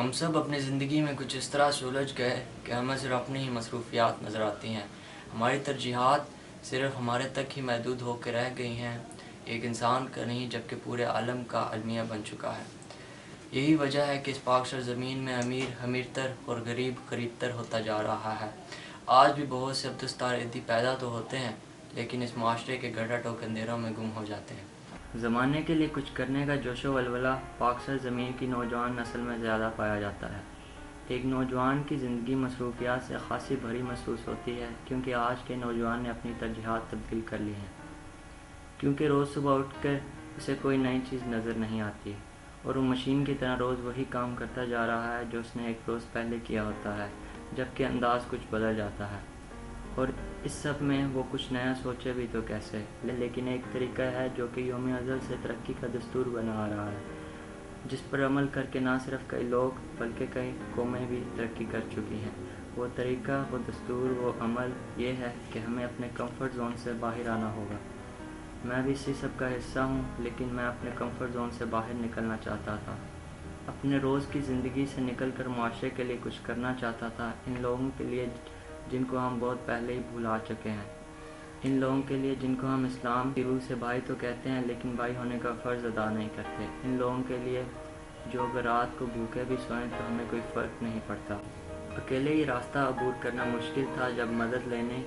हम सब अपनी ज़िंदगी में कुछ इस तरह से उलझ गए कि हमें सिर्फ अपनी ही मसरूफियात नज़र आती हैं। हमारी तरजीहात सिर्फ हमारे तक ही महदूद होकर रह गई हैं, एक इंसान का नहीं जबकि पूरे आलम का अलमिया बन चुका है। यही वजह है कि इस पाक सरज़मीन में अमीर अमीरतर और गरीब गरीबतर होता जा रहा है। आज भी बहुत से अब्दुस्तार-ए-दी पैदा तो होते हैं, लेकिन इस माशरे के गड्ढा के अंधेरों में गुम हो जाते हैं। ज़माने के लिए कुछ करने का जोशो वलवला पाक सरज़मीन की नौजवान नस्ल में ज़्यादा पाया जाता है। एक नौजवान की ज़िंदगी मसरूफियात से खासी भरी महसूस होती है, क्योंकि आज के नौजवान ने अपनी तरजीहात तब्दील कर ली हैं। क्योंकि रोज़ सुबह उठकर उसे कोई नई चीज़ नज़र नहीं आती और वो मशीन की तरह रोज़ वही काम करता जा रहा है जो उसने एक रोज़ पहले किया होता है, जबकि अंदाज़ कुछ बदल जाता है। और इस सब में वो कुछ नया सोचे भी तो कैसे, लेकिन एक तरीका है जो कि यौम अज़ल से तरक्की का दस्तूर बना आ रहा है, जिस पर अमल करके ना सिर्फ कई लोग बल्कि कई कौमें भी तरक्की कर चुकी हैं। वो तरीका, वो दस्तूर, वो अमल ये है कि हमें अपने कंफर्ट जोन से बाहर आना होगा। मैं भी इसी सब का हिस्सा हूँ, लेकिन मैं अपने कंफर्ट जोन से बाहर निकलना चाहता था। अपने रोज़ की ज़िंदगी से निकल कर मुआशरे के लिए कुछ करना चाहता था, इन लोगों के लिए जिनको हम बहुत पहले ही भुला चुके हैं, इन लोगों के लिए जिनको हम इस्लाम की रूह से भाई तो कहते हैं लेकिन भाई होने का फ़र्ज़ अदा नहीं करते, इन लोगों के लिए जो अगर रात को भूखे भी सोएं तो हमें कोई फ़र्क नहीं पड़ता। अकेले ही रास्ता अबूर करना मुश्किल था। जब मदद लेने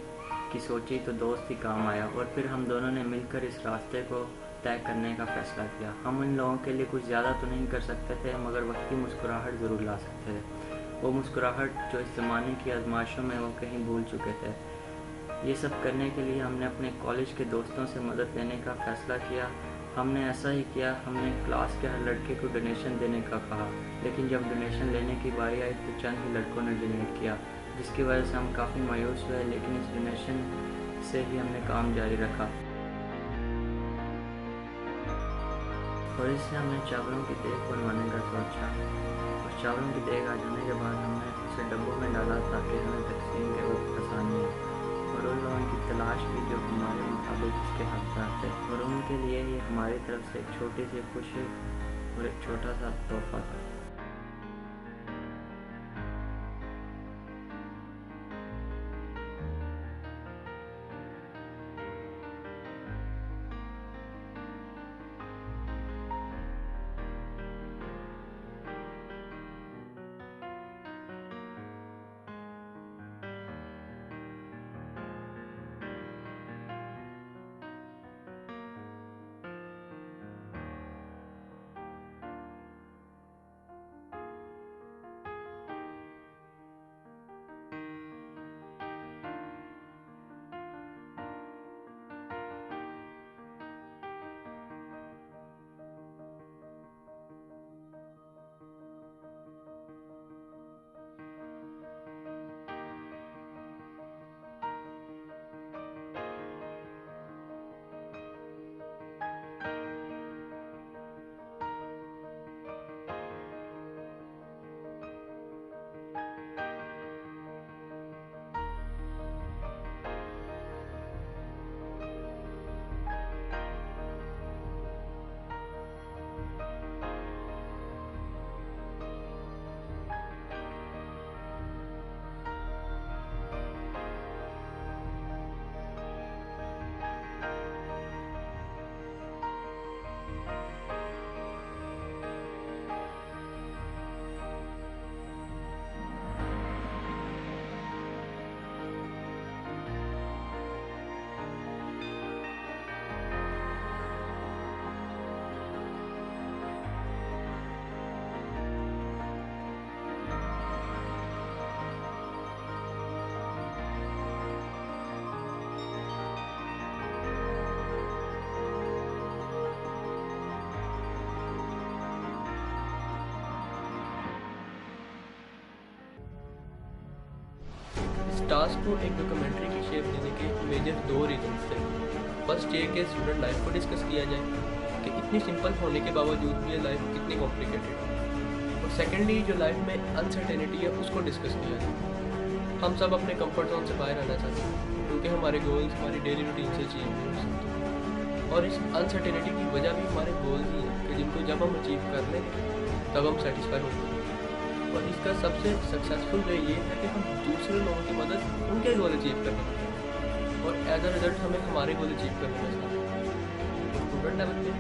की सोची तो दोस्त ही काम आया और फिर हम दोनों ने मिलकर इस रास्ते को तय करने का फ़ैसला किया। हम इन लोगों के लिए कुछ ज़्यादा तो नहीं कर सकते थे, मगर वक्ती मुस्कुराहट ज़रूर ला सकते थे, वो मुस्कुराहट जो इस ज़माने की आजमाइशों में वो कहीं भूल चुके थे। ये सब करने के लिए हमने अपने कॉलेज के दोस्तों से मदद लेने का फ़ैसला किया। हमने ऐसा ही किया। हमने क्लास के हर लड़के को डोनेशन देने का कहा, लेकिन जब डोनेशन लेने की बारी आई तो चंद ही लड़कों ने डोनेट किया, जिसकी वजह से हम काफ़ी मायूस हुए, लेकिन इस डोनेशन से ही हमने काम जारी रखा और इससे हमने चावलों की देग बनवाने का सोचा। और चावलों की देग आ जाने के बाद हमने उसे डब्बों में डाला ताकि हमें तकसीम के वक्त आसानी हो, और उन लोगों की तलाश की जो हमारे मुताबिक इसके हकदार थे, और उनके लिए ये हमारी तरफ से एक छोटी सी खुशी और एक छोटा सा तोहफा था। इस टास्क को एक डॉक्यूमेंट्री की शेप देने के मेजर दो रीजन थे। फर्स्ट ये कि स्टूडेंट लाइफ को डिस्कस किया जाए कि इतनी सिंपल होने के बावजूद भी ये लाइफ कितनी कॉम्प्लिकेटेड है, और सेकेंडली जो लाइफ में अनसर्टेनिटी है उसको डिस्कस किया जाए। हम सब अपने कंफर्ट जोन से बाहर आना चाहते हैं क्योंकि हमारे गोल्स हमारी डेली रूटीन से अचीव नहीं हो सकते, और इस अनसर्टेनिटी की वजह भी हमारे गोल्स ही हैं कि जिनको जब हम अचीव कर लेंगे तब हम सेटिस्फाई होंगे। और इसका सबसे सक्सेसफुल वे ये है कि हम दूसरे लोगों की मदद उनके गोल अचीव करने में करें और एज अ रिजल्ट हमें हमारे गोल अचीव करने में आसान है। स्टूडेंट लेवल पे